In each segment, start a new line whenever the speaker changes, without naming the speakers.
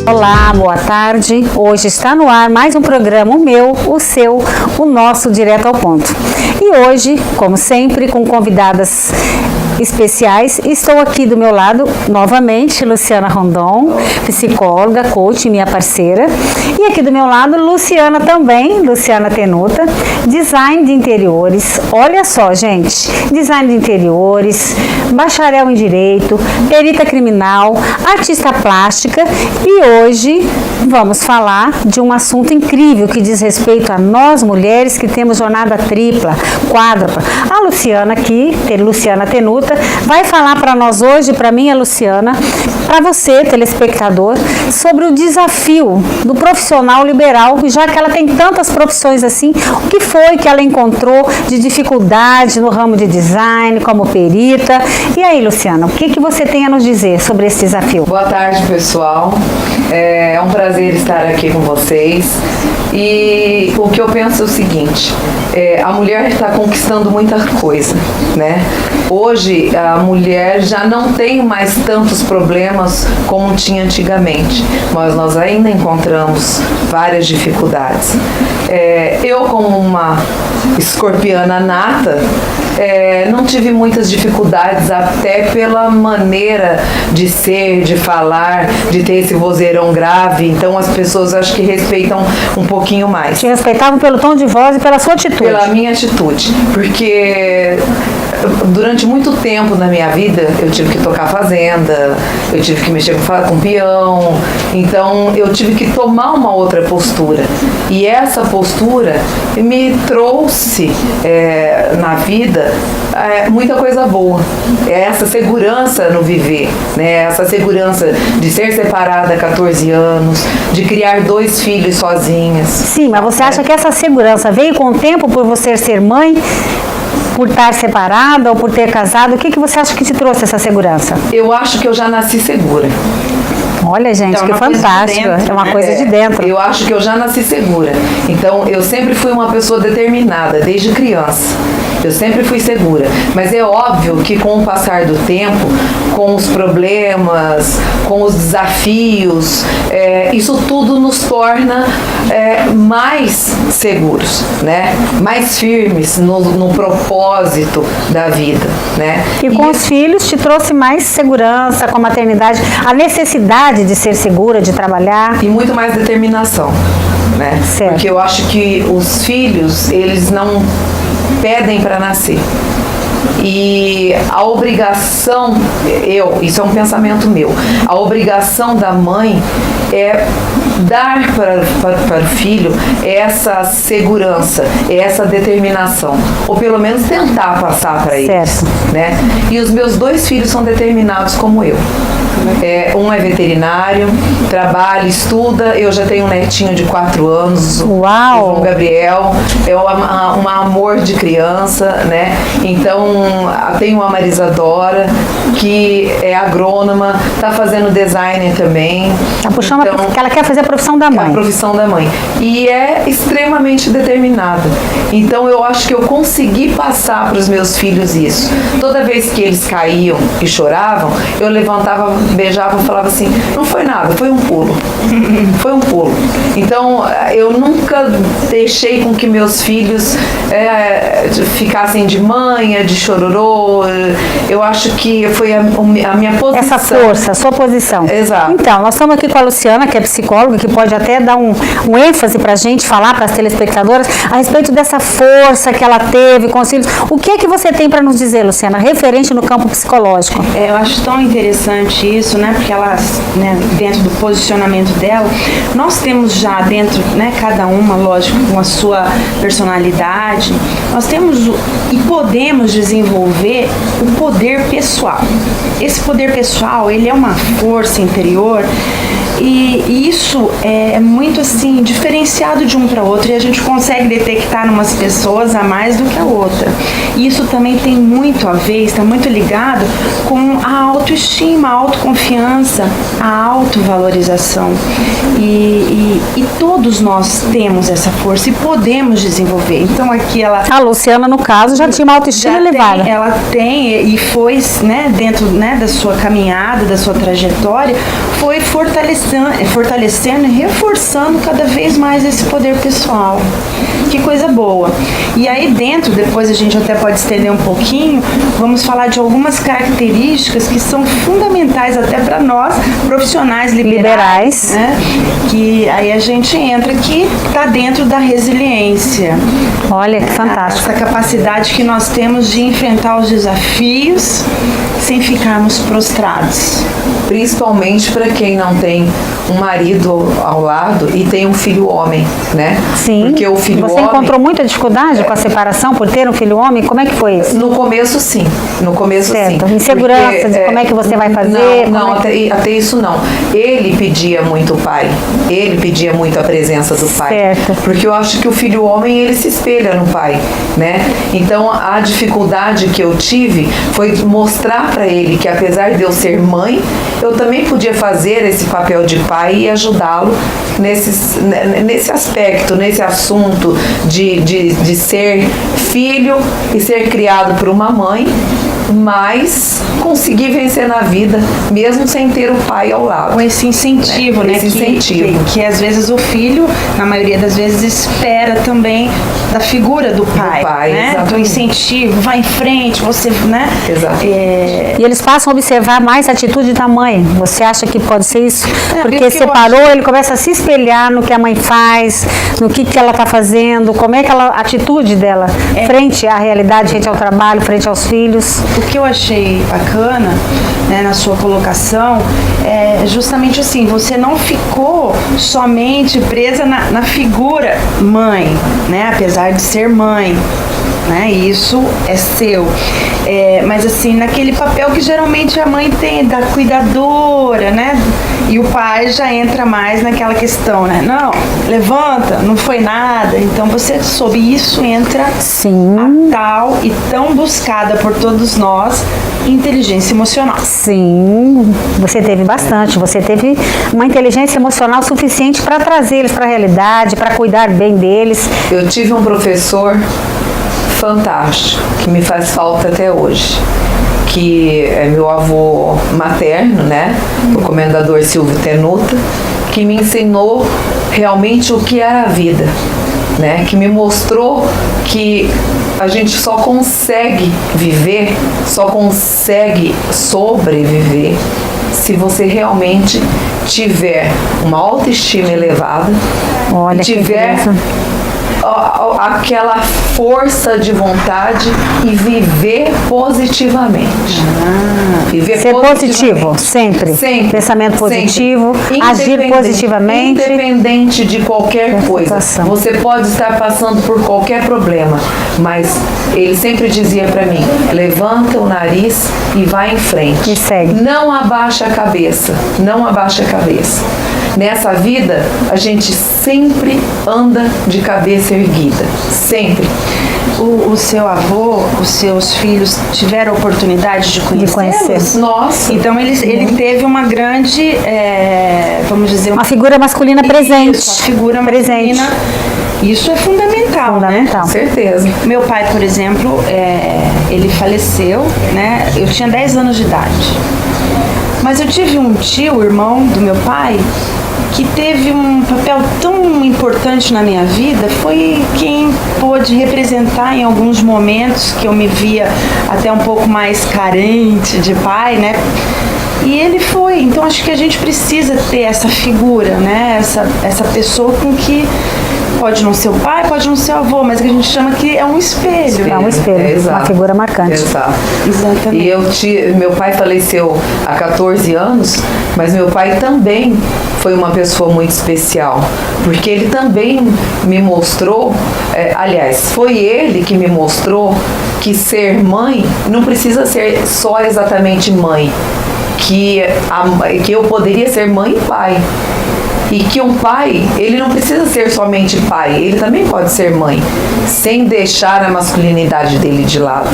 Olá, boa tarde. Hoje está no ar mais um programa, o meu, o seu, o nosso Direto ao Ponto. E hoje, como sempre, com convidadas especiais, estou aqui do meu lado, novamente, Luciana Rondon, psicóloga, coach, minha parceira. E aqui do meu lado, Luciana também, Luciana Tenuta, design de interiores. Olha só, gente, design de interiores, bacharel em direito, perita criminal, artista plástica. E hoje vamos falar de um assunto incrível que diz respeito a nós mulheres que temos jornada tripla, quádrupla. A Luciana aqui, Luciana Tenuta, vai falar para nós hoje, para mim, a Luciana, para você, telespectador, sobre o desafio do profissional liberal, já que ela tem tantas profissões assim, o que foi que ela encontrou de dificuldade no ramo de design, como perita. E aí, Luciana, o que você tem a nos dizer sobre esse desafio?
Boa tarde, pessoal. É um prazer estar aqui com vocês. E o que eu penso é o seguinte, a mulher está conquistando muita coisa, né? Hoje a mulher já não tem mais tantos problemas como tinha antigamente, mas nós ainda encontramos várias dificuldades. Eu, como uma escorpiana nata, não tive muitas dificuldades, até pela maneira de ser, de falar, de ter esse vozeirão grave. Então as pessoas acho que respeitam um pouquinho mais.
Te respeitavam pelo tom de voz e pela sua atitude.
Pela minha atitude, porque durante muito tempo na minha vida eu tive que tocar fazenda, eu tive que mexer com peão, então eu tive que tomar uma outra postura. E essa postura me trouxe na vida muita coisa boa. Essa segurança no viver, né? Essa segurança de ser separada há 14 anos, de criar 2 filhos sozinhas.
Sim, mas você acha que essa segurança veio com o tempo por você ser mãe? Por estar separada ou por ter casado? O que você acha que te trouxe essa segurança?
Eu acho que eu já nasci segura.
Olha, gente, então, que fantástico. É uma coisa de dentro.
Eu acho que eu já nasci segura. Então, eu sempre fui uma pessoa determinada, desde criança. Eu sempre fui segura. Mas é óbvio que com o passar do tempo, com os problemas, com os desafios, isso tudo nos torna mais seguros, né? Mais firmes no propósito da vida, né?
E com os filhos te trouxe mais segurança, com a maternidade, a necessidade de ser segura, de trabalhar.
E muito mais determinação, né?
Certo.
Porque eu acho que os filhos, eles não pedem para nascer. E a obrigação, isso é um pensamento meu, a obrigação da mãe é dar para o filho essa segurança, essa determinação, ou pelo menos tentar passar para eles, né? E os meus 2 filhos são determinados como eu. Um é veterinário, trabalha, estuda. Eu já tenho um netinho de 4 anos.
Uau!
O João Gabriel é um amor de criança, né? Então, tenho uma Marisa Dora, que é agrônoma, está fazendo design também.
Tá puxando porque ela quer fazer a profissão da mãe.
A profissão da mãe. E é extremamente determinada. Então, eu acho que eu consegui passar para os meus filhos isso. Toda vez que eles caíam e choravam, eu levantava, beijava e falava assim, não foi nada, foi um pulo. Foi um pulo. Então, eu nunca deixei com que meus filhos ficassem de manha, de chororô. Eu acho que foi a minha posição.
Essa força, a sua posição.
Exato.
Então, nós estamos aqui com a Luciana, que é psicóloga, que pode até dar um ênfase para a gente falar, para as telespectadoras, a respeito dessa força que ela teve com os filhos. O que é que você tem para nos dizer, Luciana, referente no campo psicológico?
Eu acho tão interessante isso, né? Porque ela, né, dentro do posicionamento dela, nós temos já dentro, né, cada uma, lógico, com a sua personalidade, nós temos e podemos desenvolver o poder pessoal. Esse poder pessoal, ele é uma força interior e isso isso é muito assim diferenciado de um para outro, e a gente consegue detectar numas pessoas a mais do que a outra. E isso também tem muito a ver, está muito ligado com a autoestima, a autoconfiança, a autovalorização. E todos nós temos essa força e podemos desenvolver. Então aqui ela...
A Luciana, no caso, já tinha uma autoestima elevada.
Ela tem, e foi, né, dentro, né, da sua caminhada, da sua trajetória, foi fortalecendo e reforçando cada vez mais esse poder pessoal. Que coisa boa. E aí dentro, depois a gente até pode estender um pouquinho, vamos falar de algumas características que são fundamentais até para nós, profissionais liberais. Né? Que aí a gente entra que está dentro da resiliência.
Olha, que fantástico.
Essa capacidade que nós temos de enfrentar os desafios sem ficarmos prostrados.
Principalmente para quem não tem um marido ao lado e tem um filho homem, né?
Sim.
Porque o filho
Você
homem...
encontrou muita dificuldade com a separação por ter um filho homem? Como é que foi isso?
No começo, sim. No começo,
certo.
sim.
Insegurança
Porque,
de como é que você vai fazer?
Não, até isso não. Ele pedia muito o pai. Ele pedia muito a presença do pai.
Certo.
Porque eu acho que o filho homem, ele se espelha no pai, né? Então, a dificuldade que eu tive foi mostrar para ele que, apesar de eu ser mãe, eu também podia fazer esse papel de pai e ajudá-lo nesse aspecto, nesse assunto de ser filho e ser criado por uma mãe, mas conseguir vencer na vida, mesmo sem ter o pai ao lado.
Com esse incentivo, né?
Esse incentivo.
Que às vezes o filho, na maioria das vezes, espera também da figura do pai, né? Do incentivo, vai em frente, você, né?
Exato.
E eles passam a observar mais a atitude da mãe. Você acha que pode ser isso? Porque separou, ele começa a se espelhar no que a mãe faz, no que ela está fazendo, como é que a atitude dela frente à realidade, frente ao trabalho, frente aos filhos.
O que eu achei bacana, né, na sua colocação é justamente assim, você não ficou somente presa na figura mãe, né, apesar de ser mãe, né, isso é seu, mas assim, naquele papel que geralmente a mãe tem, da cuidadora, né, e o pai já entra mais naquela questão, né, não, levanta, não foi nada, então você soube isso, entra
Sim.
a tal e tão buscada por todos nós, inteligência emocional.
Sim, você teve bastante, você teve uma inteligência emocional suficiente para trazer eles para a realidade, para cuidar bem deles.
Eu tive um professor fantástico, que me faz falta até hoje, que é meu avô materno, né, o comendador Silvio Tenuta, que me ensinou realmente o que era a vida, né, que me mostrou que a gente só consegue viver, só consegue sobreviver se você realmente tiver uma autoestima elevada,
Olha,
tiver aquela força de vontade e viver positivamente.
Ser positivo, sempre. Pensamento positivo, agir positivamente.
Independente de qualquer coisa. Você pode estar passando por qualquer problema, mas ele sempre dizia para mim, levanta o nariz e vai em frente.
E segue.
Não abaixa a cabeça, não abaixa a cabeça. Nessa vida, a gente sempre anda de cabeça erguida, sempre.
O seu avô, os seus filhos tiveram a oportunidade de conhecer?
Nossa.
Então ele teve uma grande, vamos dizer...
Uma figura masculina presente.
Isso, a figura masculina. Isso é fundamental, né?
Com certeza.
Meu pai, por exemplo, ele faleceu, né? Eu tinha 10 anos de idade. Mas eu tive um tio, irmão do meu pai, que teve um papel tão importante na minha vida, foi quem pôde representar em alguns momentos que eu me via até um pouco mais carente de pai, né? E ele foi, então acho que a gente precisa ter essa figura, né? Essa pessoa com que pode não ser o pai, pode não ser o avô, mas que a gente chama que é um espelho.
É um espelho, uma figura marcante.
Exato.
Exatamente.
E meu pai faleceu há 14 anos, mas meu pai também foi uma pessoa muito especial, porque ele também me mostrou, aliás, foi ele que me mostrou que ser mãe não precisa ser só exatamente mãe, que eu poderia ser mãe e pai. E que um pai, ele não precisa ser somente pai, ele também pode ser mãe, sem deixar a masculinidade dele de lado.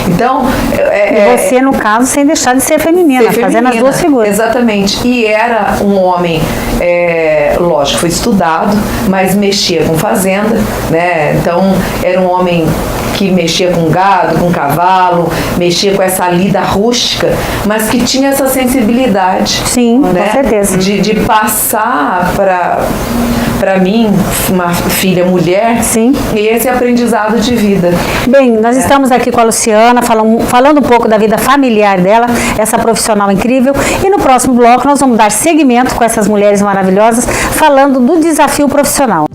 Então,
e você, no caso, sem deixar de ser feminina, fazendo as duas figuras.
Exatamente. E era um homem, lógico, foi estudado, mas mexia com fazenda, né? Então, era um homem que mexia com gado, com cavalo, mexia com essa lida rústica, mas que tinha essa sensibilidade.
Sim,
né?
Com certeza.
De passar para mim, uma filha mulher,
Sim.
E esse aprendizado de vida.
Bem, nós estamos aqui com a Luciana, falando um pouco da vida familiar dela, essa profissional incrível, e no próximo bloco nós vamos dar seguimento com essas mulheres maravilhosas, falando do desafio profissional.